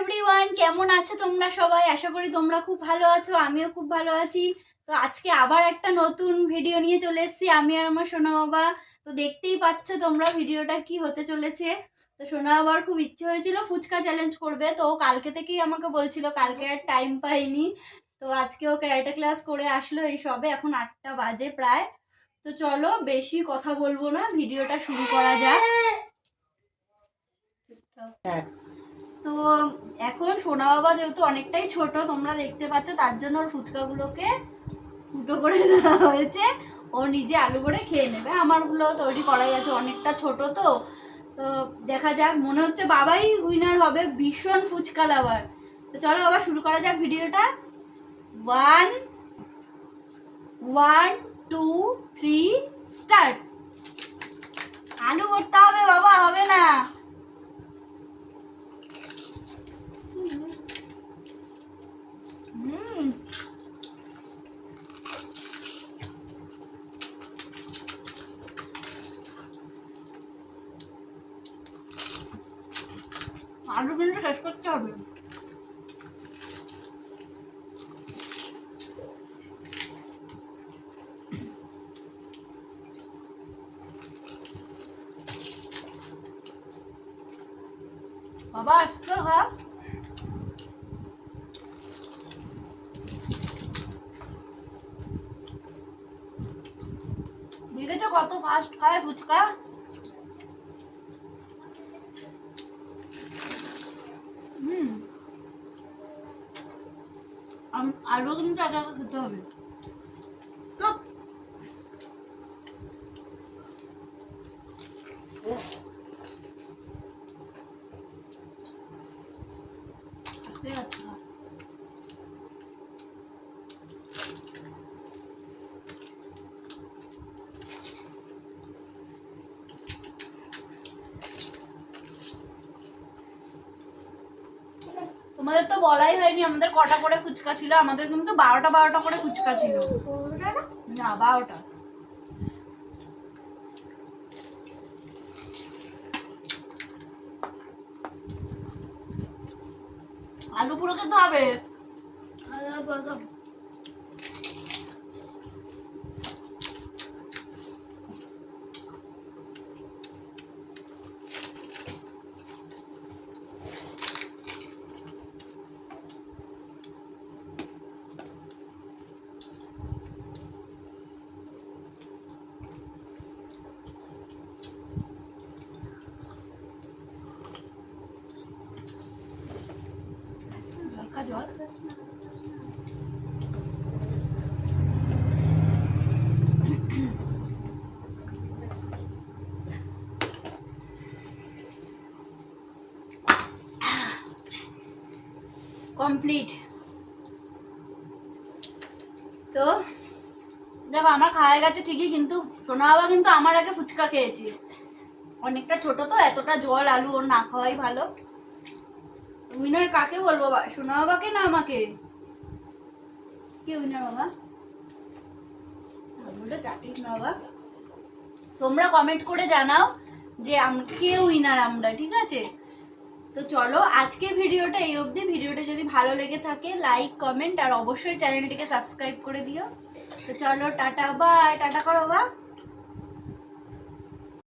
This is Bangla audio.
এভরিওয়ান, কেমন আছো তোমরা সবাই? আশা করি তোমরা খুব ভালো আছো, আমিও খুব ভালো আছি। তো আজকে আবার একটা নতুন ভিডিও নিয়ে চলে এসেছি আমি আর আমার সোনা বাবা। তো দেখতেই পাচ্ছ তোমরা ভিডিওটা কি হতে চলেছে। তো সোনা বাবার খুব ইচ্ছে হয়েছিল ফুচকা চ্যালেঞ্জ করবে, তো কালকে থেকেই আমাকে বলছিল, কালকে আর টাইম পাইনি। তো আজকে ও ক্যারাটে ক্লাস করে আসলো, এই সবে এখন 8টা বাজে প্রায়। তো চলো বেশি কথা বলবো না, ভিডিওটা শুরু করা যাক। তো এখন সোনা বাবা যেহেতু অনেকটাই ছোট, তোমরা দেখতে পাচ্ছ, তার জন্য ওর ফুচকাগুলোকে ফুটো করে দেওয়া হয়েছে। ও নিজে আলু করে খেয়ে নেবে, আমারগুলো তৈরি করাই আছে, অনেকটা ছোট তো। তো দেখা যাক, মনে হচ্ছে বাবাই উইনার হবে, ভীষণ ফুচকা লাভার। তো চলো আবার শুরু করা যাক ভিডিওটা। 1 1 2 3 স্টার্ট। আলু ভরতে হবে বাবা, হবে না। আলু কিন্তু শেষ করতে হবে। বাবা আসতে হয়। দেখেছো কত ফাস্ট খায় ফুচকা। আলু কিন্তু একা একা খেতে হবে। তোমাদের তো বলাই হয়নি আমাদের কটা করে ফুচকা ছিল। আমাদের কিন্তু 12টা করে ফুচকা ছিল। না 12টা। আলু পুরো খেতে হবে। জল কমপ্লিট। তো দেখো আমার খাওয়া গেছে ঠিকই, কিন্তু সোনা বাবা কিন্তু আমার আগে ফুচকা খেয়েছি। অনেকটা ছোট তো, এতটা জল আলু ওর না খাওয়াই ভালো। উইনার কাকে বলবো, সোনা বাবাকে না আমাকে? কে উইনার বাবা? আলুটা চাটিস না বাবা। তোমরা কমেন্ট করে জানাও যে কে উইনার আমরা, ঠিক আছে? তো চলো আজকের ভিডিওটা এই অবধি। ভিডিওটা যদি ভালো লেগে থাকে লাইক কমেন্ট আর অবশ্যই চ্যানেলটিকে সাবস্ক্রাইব করে দিও। তো চলো টাটা বাই। টাটা করো বা।